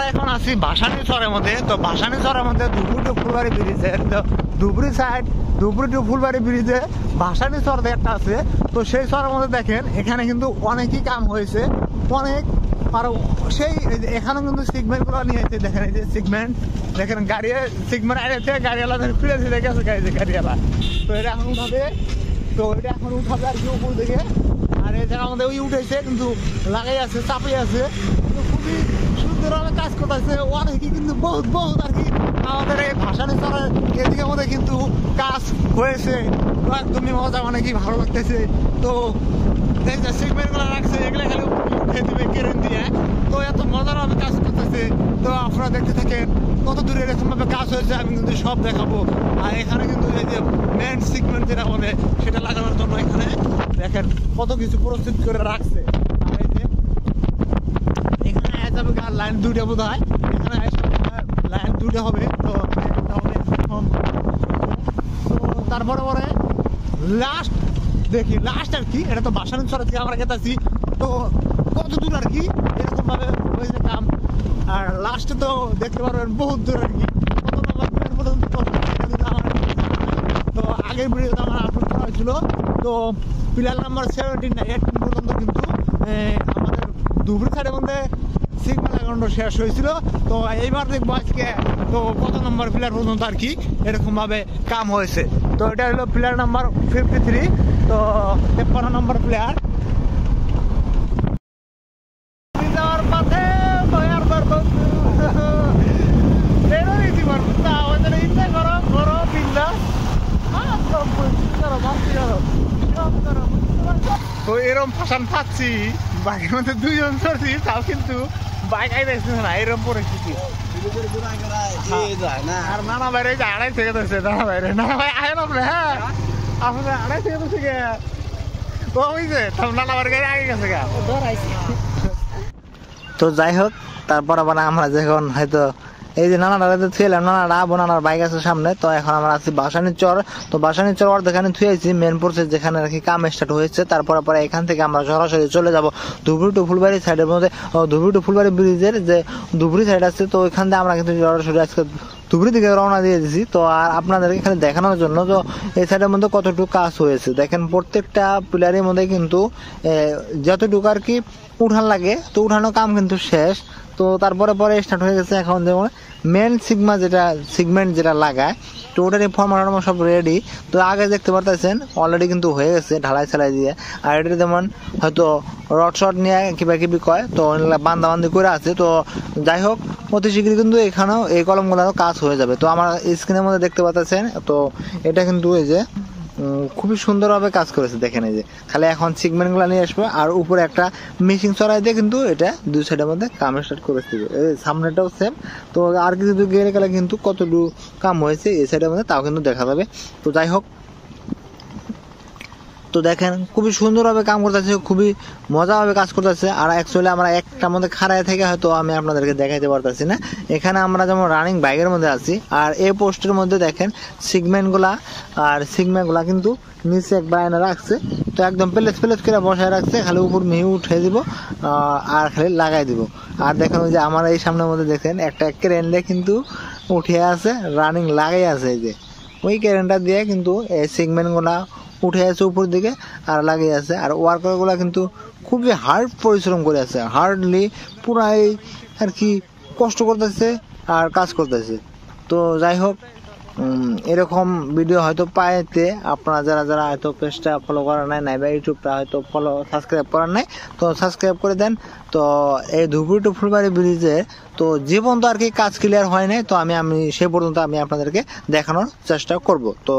আমরা এখন আছি ভাসানী চরের মধ্যে। তো ভাসানী চরের মধ্যে ধুবুরি টু ফুলবাড়ি ব্রিজের ধুবুরি সাইড, ধুবুরি টু ফুলবাড়ি ব্রিজে ভাসানী চর একটা আছে। তো সেই চরের মধ্যে দেখেন এখানে কিন্তু অনেকই কাম হয়েছে, অনেক। আর সেই এখানে কিন্তু সিগমেন্ট গুলো নিয়ে এসে দেখেন, এই যে সিগমেন্ট দেখেন, গাড়ি সিগমেন্ট গাড়িওয়ালা ফিরে ফিরে গেছে গাড়িওয়ালা। তো এটা এখন উঠাবে, তো এটা এখন উঠাবে আর কি উপর দিকে। আর এই জায়গা আমাদের ওই উঠেছে কিন্তু লাগাই আছে, চাপে আছে, খুবই সুন্দরভাবে কাজ করতেছে অনেকই, কিন্তু বহুত বহুত আর কি আমাদের এই ভাসানী চরের এদিকে মধ্যে কিন্তু কাজ হয়েছে। তো একদমই মজা, অনেকই ভালো লাগতেছে। তো এই যে সিগমেন্ট গুলো রাখছে এগুলো খালি উঠে দিবে কেরেন দিয়ে। তো এত মজার ভাবে কাজ করতেছে। তো আপনারা দেখতে থাকেন কত দূরে এরকম ভাবে কাজ হয়েছে, আমি কিন্তু সব দেখাবো। আর এখানে কিন্তু এই যে মেন সিগমেন্ট যেটা বলে সেটা লাগানোর জন্য এখানে দেখেন কত কিছু প্রস্তুত করে রাখছে। আর এই যে এখানে যাবে লাইন দুইটা বোধ হয়, এখানে লাইন দুইটা হবে। তো তারপরে পরে লাস্ট দেখি লাস্ট আর কি, এটা তো ভাসানী চর থেকে আমরা গেতাছি। তো কত দূর আর কি এরকম ভাবে হয়েছে কাম। আর লাস্টে তো দেখতে পারবেন বহুত দূর আর কি, কত নম্বর পর্যন্ত। তো আগের ভিডিওতে আমার আপলোড করা হয়েছিল। তো পিলার নাম্বার 17 না 18 পর্যন্ত কিন্তু আমাদের ধুবুরি সাইডের মধ্যে সিগন্যাল লাগানো শেষ হয়েছিল। তো এইবার দেখবো আজকে তো কত নম্বর পিলার পর্যন্ত আর কি এরকম ভাবে কাম হয়েছে। তো এটা হলো পিলার নাম্বার 53। তো 53 নম্বর প্লেয়ার যাওয়ার পথে ইচ্ছা করো করো বিন্দা। তো এরম ফাঁসান পাচ্ছি, বাইকের মধ্যে দুইজন চড়ছি, তাও কিন্তু বাইক আইতেছে না, এরম পরিস্থিতি। আর নানা বাইরে আড়াই থেকে ধরছে, নানা বাইরে নানা ভাই আয় না। হ্যাঁ আপনার আড়াই থেকে ধরছে গে কমিছে, নানা বাড়ি গাড়ি আগে গেছে গা। তো যাই হোক, তারপর আবার আমরা যখন হয়তো এই যে নানাটা থুয়েলাম, নানাটা বোনানার বাইক আছে সামনে। তো এখন আমরা আছি ভাসানী চর। তো ভাসানী চর অর্ধেখানে থুয়েছি মেন প্রসেস যেখানে আর কি কাম স্টার্ট হয়েছে। তারপরে পরে এখান থেকে আমরা সরাসরি চলে যাব ধুবুরি টু ফুলবাড়ি সাইডের মধ্যে, ধুবুরি টু ফুলবাড়ি ব্রিজের যে ধুবুরি সাইড আছে। তো ওইখান থেকে আমরা কিন্তু সরাসরি আজকে ধুবুরি দিকে রওনা দিয়ে দিছি। তো আর আপনাদেরকে এখানে দেখানোর জন্য তো এই সাইডের মধ্যে কতটুকু কাজ হয়েছে দেখেন। প্রত্যেকটা পিলারের মধ্যে কিন্তু যতটুকু আর কি উঠান লাগে, তো উঠানোর কাম কিন্তু শেষ। তো তারপরে পরে স্টার্ট হয়ে গেছে এখন যেমন মেন সিগমেন্ট যেটা লাগায়, তো ওটার ফর্মার সব রেডি। তো আগে দেখতে পারতেছেন অলরেডি কিন্তু হয়ে গেছে ঢালাই চালাই দিয়ে। আর এটা যেমন হয়তো রড শট নিয়ে কিবা কিবি কয়, তো বান্দাবান্দি করে আছে। তো যাই হোক, অতি শীঘ্রই কিন্তু এখানেও এই কলমগুলো কাজ হয়ে যাবে। তো আমার স্ক্রিনের মধ্যে দেখতে পাচ্ছেন, তো এটা কিন্তু এই যে খুবই সুন্দরভাবে কাজ করেছে দেখেন। এই যে খালি এখন সিগমেন্ট গুলা নিয়ে আসবে আর উপরে একটা মেশিন চড়াই দিয়ে কিন্তু এটা দুই সাইডের মধ্যে কাম স্টার্ট করেছে। সামনেটাও সেম। তো আর কিছু গেলে গেলে কিন্তু কতটুকু কাম হয়েছে এই সাইডের মধ্যে তাও কিন্তু দেখা যাবে। তো যাই হোক, তো দেখেন খুবই সুন্দরভাবে কাম করতেছে, খুবই মজাভাবে কাজ করতেছে। আর অ্যাকচুয়ালি আমরা একটার মধ্যে খাড়ায় থেকে হয়তো আমি আপনাদেরকে দেখাইতে পারতেছি না। এখানে আমরা যেমন রানিং বাইকের মধ্যে আছি, আর এই পোস্টের মধ্যে দেখেন সিগমেন্টগুলা কিন্তু নিচে একবার আয়না রাখছে। তো একদম প্লেস করে বসায় রাখছে, খালি উপর মিহি উঠে দিব আর খালি লাগাই দিব। আর দেখেন ওই যে আমার এই সামনের মধ্যে দেখেন একটা ক্রেনটা কিন্তু উঠে আছে, রানিং লাগাই আছে। এই যে ওই ক্রেনটা দিয়ে কিন্তু এই সিগমেন্টগুলা উঠে আছে উপর দিকে আর লাগিয়ে আছে। আর ওয়ার্কার গুলা কিন্তু খুবই হার্ড পরিশ্রম করে আছে, হার্ডলি পুরাই আর কি কষ্ট করতেছে আর কাজ করতেছে। তো যাই হোক, এরকম ভিডিও হয়তো পাইতে আপনারা যারা হয়তো পেজটা ফলো করার নাই বা ইউটিউবটা হয়তো সাবস্ক্রাইব করার নাই, তো সাবস্ক্রাইব করে দেন। তো এই ধুবুরি টু ফুলবাড়ি ব্রিজে তো যে পর্যন্ত আর কি কাজ ক্লিয়ার হয় নাই, তো আমি সেই পর্যন্ত আমি আপনাদেরকে দেখানোর চেষ্টা করব। তো